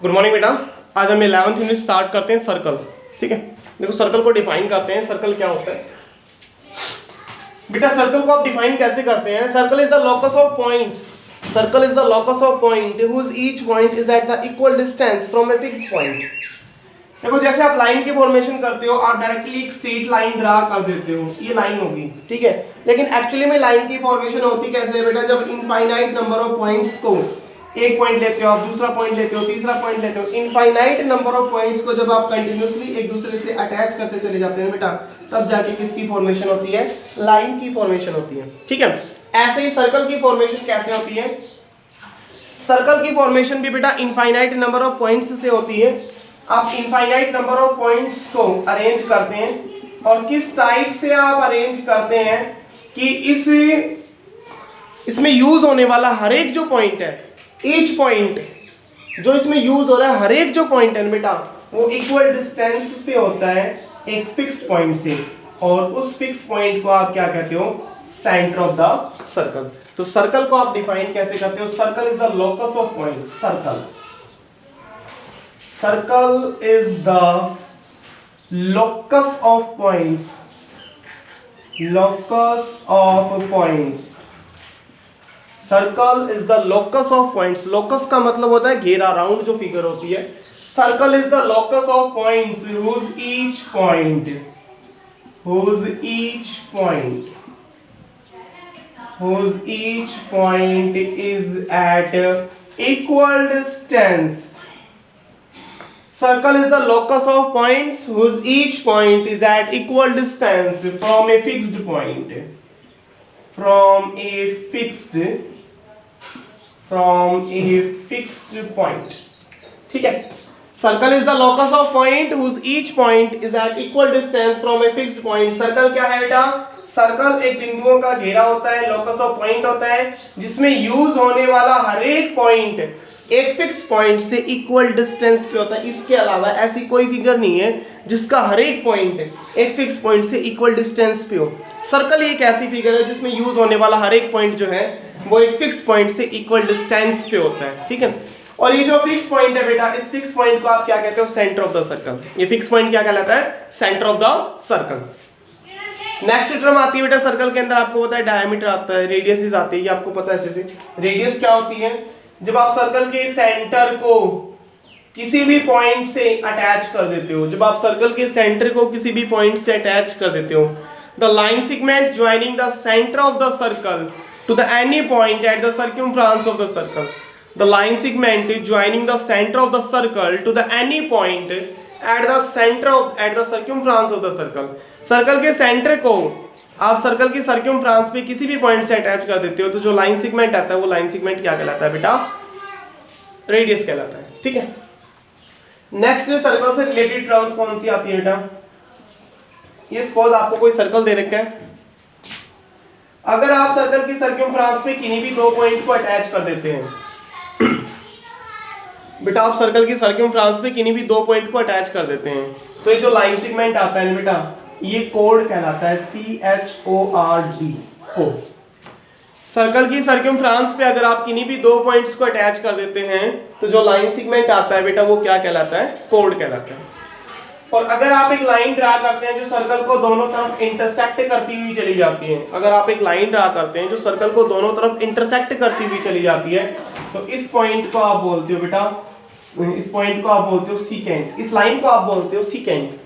Good morning बेटा। आज हम 11th यूनिट स्टार्ट करते हैं सर्कल। ठीक है, देखो सर्कल को डिफाइन करते हैं। सर्कल क्या होता है बेटा? सर्कल को आप डिफाइन कैसे करते हैं? Circle is the locus of points. Circle is the locus of point whose each point is at the equal distance from a fixed point. देखो जैसे आप लाइन की फॉर्मेशन करते हो, आप डायरेक्टली एक स्ट्रेट लाइन ड्रा कर देते हो, ये लाइन होगी। ठीक है, लेकिन एक्चुअली में लाइन की फॉर्मेशन होती कैसे है बेटा? जब इनफाइनाइट नंबर ऑफ पॉइंट्स को, एक पॉइंट लेते हो आप, दूसरा पॉइंट लेते हो, तीसरा पॉइंट लेते हो, इनफाइनाइट नंबर ऑफ पॉइंट्स को जब आप कंटिन्यूअसली एक दूसरे से अटैच करते चले जाते हैं बेटा, तब जाके किसकी फॉर्मेशन होती है? लाइन की फॉर्मेशन होती है। ठीक है, ऐसे ही सर्कल की फॉर्मेशन कैसे होती है? सर्कल की फॉर्मेशन भी बेटा इनफाइनाइट नंबर ऑफ पॉइंट्स से होती है। आप इनफाइनाइट नंबर ऑफ पॉइंट्स को अरेंज करते हैं, और किस टाइप से आप अरेंज करते हैं कि इसमें यूज होने वाला हर एक जो पॉइंट है, ईच पॉइंट जो इसमें यूज हो रहा है, हर एक जो पॉइंट है बेटा, वो इक्वल डिस्टेंस पे होता है एक फिक्स पॉइंट से, और उस फिक्स पॉइंट को आप क्या कहते हो? Centre of the circle. तो सर्कल को आप डिफाइन कैसे करते हो? Circle is the locus of point. Circle is the locus of points. Locus of points. Circle is the locus of points. Locus का मतलब होता है घेरा, राउंड जो फिगर होती है। Circle is the locus of points whose each point is at equal distance. Circle is the locus of points whose each point is at equal distance from a fixed point. From a fixed point. ठीक है, Circle is the locus of point whose each point is at equal distance from a fixed point. Circle क्या है बेटा? Circle एक बिंदुओं का घेरा होता है, लोकस ऑफ पॉइंट होता है, जिसमें यूज होने वाला हर एक पॉइंट एक फिक्स पॉइंट से इक्वल डिस्टेंस पे होता है। इसके अलावा ऐसी कोई फिगर नहीं है जिसका हर एक पॉइंट एक फिक्स पॉइंट से इक्वल डिस्टेंस पे हो। सर्कल एक ऐसी फिगर है जिसमें यूज होने वाला हर एक पॉइंट जो है वो एक फिक्स पॉइंट से इक्वल डिस्टेंस पे होता है। ठीक है, और ये जो फिक्स पॉइंट है बेटा, इस फिक्स पॉइंट को आप क्या कहते हो? Centre of the circle. ये फिक्स पॉइंट क्या कहलाता है? Centre of the circle. Next term आती है बेटा सर्कल के अंदर, आपको पता है डायमीटर आता है, रेडियस आती है, ये आपको पता है अच्छे से। रेडियस क्या होती है? जब आप सर्कल के सेंटर को किसी भी पॉइंट से अटैच कर देते हो, जब आप सर्कल के सेंटर को किसी भी पॉइंट से अटैच कर देते हो, the line segment joining the centre of the circle to the any point at the circumference of the circle. The line segment joining the centre of the circle to the any point at the circumference of the circle. Circle के centre को आप circle की circumference पे किसी भी point से attach कर देते हो, तो जो लाइन सेगमेंट आता है वो लाइन सेगमेंट क्या कहलाता है बेटा? रेडियस कहलाता है। ठीक है, नेक्स्ट सर्कल से रिलेटेड टर्म्स कौन सी आती है बेटा? ये सपोज आपको कोई सर्कल दे रखा है, अगर आप सर्कल की सर्कमफ्रेंस पे किन्हीं भी दो पॉइंट को अटैच कर देते हैं बेटा, आप सर्कल की सर्कमफ्रेंस पे किन्हीं भी दो पॉइंट को अटैच कर देते हैं, तो ये जो लाइन सेगमेंट आता है बेटा, ये कोड कहलाता है, CHORD कोड। सर्कल की सर्कमफ्रेंस पे अगर आप किन्हीं भी दो पॉइंट्स को अटैच कर देते हैं, तो जो लाइन सेगमेंट आता है बेटा, वो क्या कहलाता है? कोड कहलाता है। और अगर आप एक लाइन ड्रा करते हैं जो सर्कल को दोनों तरफ इंटरसेक्ट करती हुई चली जाती है, अगर आप एक लाइन ड्रा करते हैं जो सर्कल को दोनों तरफ इंटरसेक्ट करती हुई चली जाती है, तो इस पॉइंट को आप बोलते हो बेटा, इस पॉइंट को आप बोलते हो सीकेंट, इस लाइन को आप बोलते हो सीकेंट,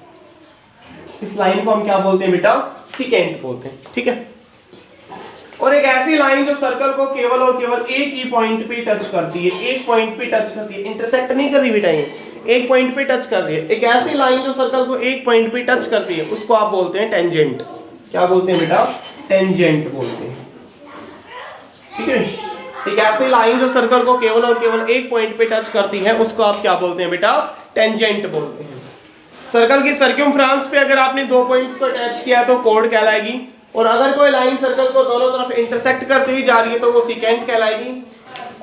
इस लाइन को हम क्या बोलते हैं बेटा? सीकेंट बोलते हैं। ठीक है, और एक ऐसी लाइन जो सर्कल को केवल और केवल एक ही पॉइंट पे टच करती है, एक पॉइंट पे टच करती है, इंटरसेक्ट नहीं कर रही बेटा, ये एक पॉइंट पे टच कर रही है। एक ऐसी लाइन जो सर्कल को एक पॉइंट पे टच करती है, उसको आप बोलते हैं टेंजेंट। क्या बोलते हैं बेटा? टेंजेंट बोलते हैं। ठीक है, एक ऐसी लाइन जो सर्कल को केवल और केवल एक पॉइंट पे टच करती है, उसको आप क्या बोलते हैं बेटा? टेंजेंट बोलते हैं। सर्कल की सर्कमफ्रेंस पे अगर आपने दो पॉइंट्स को अटैच किया तो कोड कहलाएगी, और अगर कोई लाइन सर्कल को दोनों तरफ इंटरसेक्ट करती हुई जा रही है तो वो सीकेंट कहलाएगी।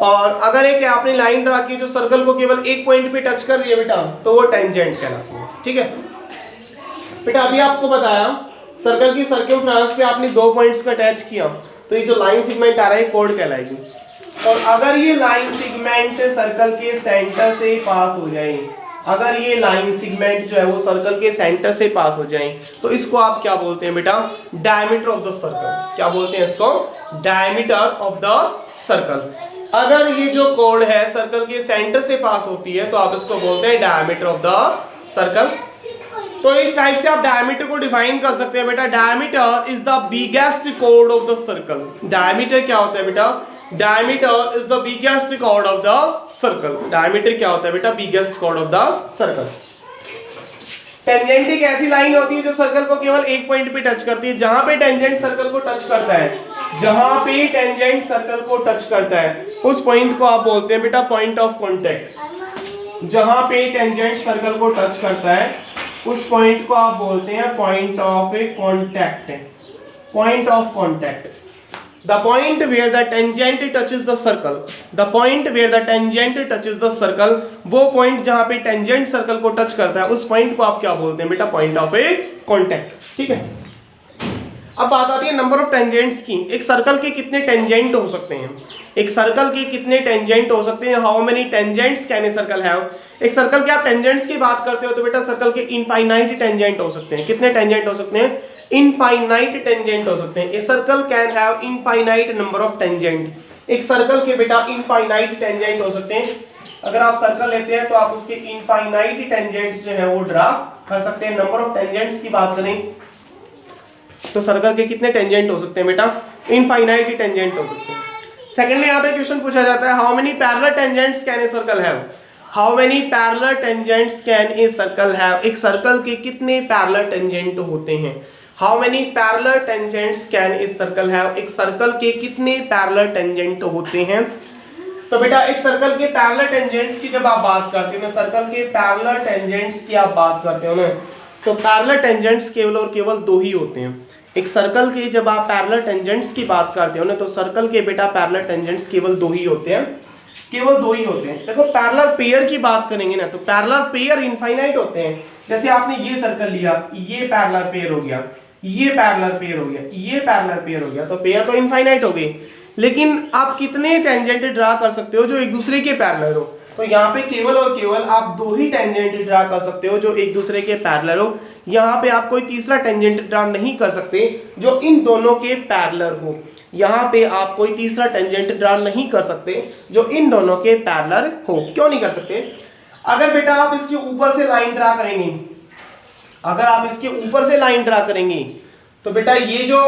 और अगर एक आपने लाइन ड्रा की जो सर्कल को केवल एक पॉइंट पे टच कर रही है बेटा, तो वो टेंजेंट कहलाती है। ठीक है बेटा, अभी आपको बताया सर्कल की सर्कमफ्रेंस पे आपने दो पॉइंट्स को अटैच किया, तो ये जो लाइन सेगमेंट आ रहा है कोड कहलाएगी। और अगर ये लाइन सेगमेंट सर्कल के सेंटर से पास हो जाए, अगर ये लाइन सेगमेंट जो है वो सर्कल के सेंटर से पास हो जाए, तो इसको आप क्या बोलते हैं बेटा? Diameter of the circle. क्या बोलते हैं इसको? Diameter of the circle. अगर ये जो कोड है सर्कल के सेंटर से पास होती है तो आप इसको बोलते हैं डायमीटर ऑफ द सर्कल। तो इस टाइप से आप डायमीटर को डिफाइन कर सकते हैं बेटा। Diameter is the biggest code of the circle. Diameter क्या होता है बेटा? Diameter is the biggest code of the circle. Diameter क्या होता है बेटा? Biggest code of the circle. Tangent एक ऐसी लाइन होती है जो सर्कल को केवल एक पॉइंट पे टच करती है। जहां पे टेंजेंट सर्कल को टच करता है, जहां पे टेंजेंट सर्कल को टच करता है उस पॉइंट को आप बोलते हैं बेटा पॉइंट ऑफ कांटेक्ट। जहां पे टेंजेंट सर्कल को टच करता है उस पॉइंट को आप बोलते हैं point of A contact. Point of contact, the point where the tangent touches the circle, the point where the tangent touches the circle, वो पॉइंट जहां पे टेंजेंट सर्कल को टच करता है उस पॉइंट को आप क्या बोलते हैं बेटा? Point of A contact. ठीक है, अब बात आती है नंबर ऑफ टेंजेंट्स की। एक सर्कल के कितने टेंजेंट हो सकते हैं? एक सर्कल के कितने टेंजेंट हो सकते हैं? How many tangents can a circle have? एक सर्कल के आप टेंजेंट्स की बात करते हो तो बेटा सर्कल के इनफाइनाइट टेंजेंट हो सकते हैं। कितने टेंजेंट हो सकते हैं? इनफाइनाइट टेंजेंट हो सकते हैं। A circle can have infinite number of tangent. एक सर्कल के बेटा इनफाइनाइट टेंजेंट हो सकते हैं। अगर आप सर्कल लेते हैं तो आप उसके इनफाइनाइट टेंजेंट्स जो है वो ड्रा कर सकते हैं। नंबर ऑफ टेंजेंट्स की बात करें तो सर्कल के कितने टेंजेंट हो सकते हैं बेटा? इनफाइनाइट टेंजेंट हो सकते हैं। सेकेंडली यहाँ पे क्वेश्चन पूछा जाता है how many parallel tangents can a circle have? How many parallel tangents can a circle have? एक सर्कल के कितने पैरेलल टेंजेंट होते हैं? How many parallel tangents can a circle have? एक सर्कल के कितने पैरेलल टेंजेंट होते हैं? तो बेटा एक सर्कल के पैरेलल टेंजेंट्स की जब आप बात करते हो ना, सर्कल के पैरेलल टेंजेंट्स की आप बात करते हो ना, तो पैरेलल टेंजेंट्स केवल और केवल दो ही होते हैं। एक सर्कल के जब आप पैरेलल टेंजेंट्स की बात करते हो ना तो सर्कल के बेटा पैरेलल टेंजेंट्स केवल दो ही होते हैं। केवल दो ही होते हैं। देखो पैरेलल पेयर की बात करेंगे ना तो पैरेलल पेयर इनफाइनाइट होते हैं। जैसे आपने ये सर्कल लिया, ये पैरेलल पेयर हो गया, ये पैरेलल पेयर हो गया, ये पैरेलल पेयर हो गया, तो पेयर तो इनफाइनाइट हो गई। लेकिन आप कितने टेंजेंट ड्रा कर सकते हो जो एक दूसरे के पैरेलल हो? तो यहाँ पे केवल और केवल आप दो ही टेंजेंट ड्रा कर सकते हो जो एक दूसरे के पैरेलल हो। यहाँ पे आप कोई तीसरा टेंजेंट ड्रा नहीं कर सकते जो इन दोनों के पैरेलल हो। यहाँ पे आप कोई तीसरा टेंजेंट ड्रा नहीं कर सकते जो इन दोनों के पैरेलल हो। क्यों नहीं कर सकते? अगर बेटा आप इसके ऊपर से लाइन ड्रा करेंगे, अगर आप इसके ऊपर से लाइन ड्रा करेंगे तो बेटा ये जो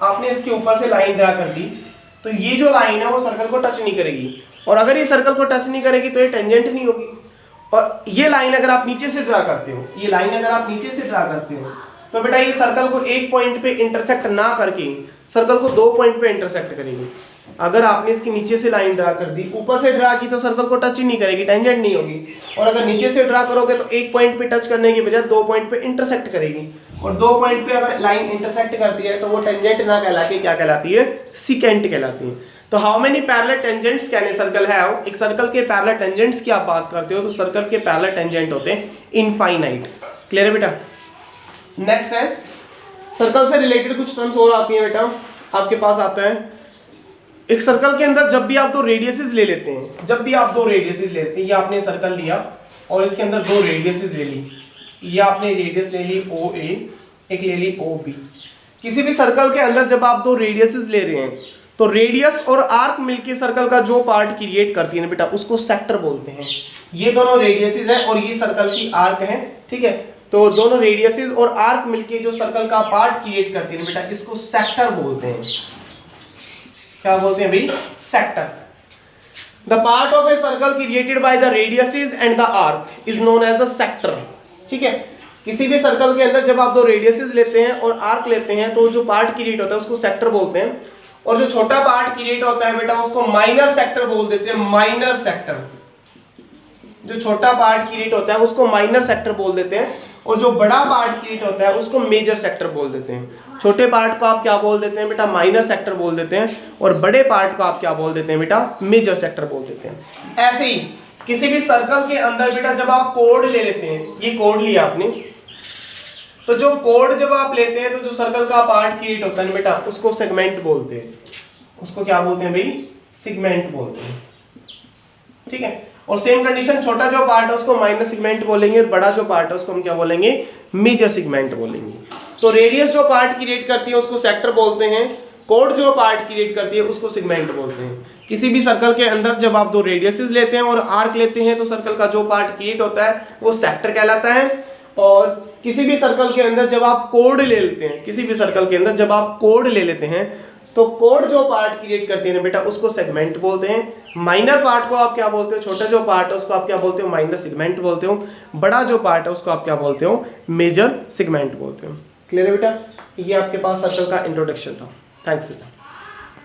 आपने इसके ऊपर से लाइन ड्रा कर दी तो ये जो लाइन है वो सर्कल को टच नहीं करेगी। और अगर ये सर्कल को टच नहीं करेगी तो ये टेंजेंट नहीं होगी। और ये लाइन अगर आप नीचे से ड्रा करते हो, ये लाइन अगर आप नीचे से ड्रा करते हो तो बेटा ये सर्कल को एक पॉइंट पे इंटरसेक्ट ना करके सर्कल को दो पॉइंट पे इंटरसेक्ट करेगी। अगर आपने इसके नीचे से लाइन ड्रा कर दी, ऊपर से ड्रा की तो सर्कल को टच ही नहीं करेगी, टेंजेंट नहीं होगी। और अगर नीचे से ड्रा करोगे तो एक पॉइंट पे टच करने की बजाय दो पॉइंट पे इंटरसेक्ट करेगी। और दो पॉइंट पे अगर लाइन इंटरसेक्ट करती है तो वो टेंजेंट ना कहला के क्या कहलाती है? सिकेंट कहलाती है। तो how many parallel tangents can a circle have? एक सर्कल के पैरेलल टेंजेंट्स की आप बात करते हो तो सर्कल के पैरेलल टेंजेंट होते हैं इनफाइनाइट। क्लियर है बेटा? नेक्स्ट है सर्कल से रिलेटेड कुछ टर्म्स और आती हैं बेटा। आपके पास आता है एक सर्कल के अंदर जब भी आप दो रेडियसेस ले लेते हैं, जब भी आप दो रेडियसेस ले लेते हैं, ये आपने सर्कल लिया और इसके अंदर दो रेडियसेस ले ली, ये आपने रेडियस ले ली OA, एक ले ली OB। किसी भी सर्कल के अंदर जब आप दो रेडियसेस ले रहे हैं तो रेडियस और आर्क मिलके सर्कल का जो पार्ट क्रिएट करती है ना बेटा उसको सेक्टर बोलते हैं। ये दोनों रेडियसेस है और ये सर्कल की आर्क है। ठीक है, तो दोनों रेडियसेस और आर्क मिलके जो सर्कल का पार्ट क्रिएट करती है बेटा इसको सेक्टर बोलते हैं। क्या बोलते हैं भाई? Sector. The part of a circle created by the radiuses and the arc is known as the sector. ठीक है, किसी भी सर्कल के अंदर जब आप दो रेडियसेस लेते हैं और आर्क लेते हैं तो जो पार्ट क्रिएट होता है उसको सेक्टर बोलते हैं। और जो छोटा पार्ट क्रिएट होता है बेटा उसको माइनर सेक्टर बोल देते हैं। माइनर सेक्टर, जो छोटा पार्ट क्रिएट होता है उसको माइनर सेक्टर बोल देते हैं और जो बड़ा पार्ट क्रिएट होता है उसको मेजर सेक्टर बोल देते हैं। छोटे पार्ट को आप क्या बोल देते हैं बेटा? माइनर सेक्टर बोल देते हैं और बड़े पार्ट को आप क्या बोल देते हैं बेटा? मेजर सेक्टर बोल देते हैं। ऐसे ही किसी भी सर्कल के अंदर बेटा जब आप कोड ले लेते हैं, ये कोड लिया आपने, तो जो कोड जब आप लेते हैं तो जो सर्कल का पार्ट क्रिएट होता है बेटा उसको सेगमेंट बोलते हैं। उसको क्या बोलते हैं भाई? सेगमेंट बोलते हैं, ठीक है। और सेम कंडीशन, छोटा जो पार्ट है उसको माइनर सेगमेंट बोलेंगे और बड़ा जो पार्ट है उसको हम क्या बोलेंगे, मेजर सेगमेंट बोलेंगे। तो रेडियस जो पार्ट क्रिएट करती है उसको सेक्टर बोलते हैं, कोड जो पार्ट क्रिएट करती है उसको सेगमेंट बोलते हैं। किसी भी सर्कल के अंदर जब आप दो रेडियसेस लेते हैं और आर्क लेते हैं तो सर्कल का जो पार्ट क्रिएट होता है वो सेक्टर कहलाता है। और किसी भी सर्कल के अंदर जब आप कोड ले लेते हैं, किसी भी सर्कल के अंदर जब आप कोड ले लेते हैं तो कोड जो पार्ट क्रिएट करती है ना बेटा उसको सेगमेंट बोलते हैं। माइनर पार्ट को आप क्या बोलते हो, छोटा जो पार्ट है उसको आप क्या बोलते हो, माइनर सेगमेंट बोलते हो। बड़ा जो पार्ट है उसको आप क्या बोलते हो, मेजर सेगमेंट बोलते हो। क्लियर है बेटा, ये आपके पास सर्कल का इंट्रोडक्शन था। थैंक्स बेटा।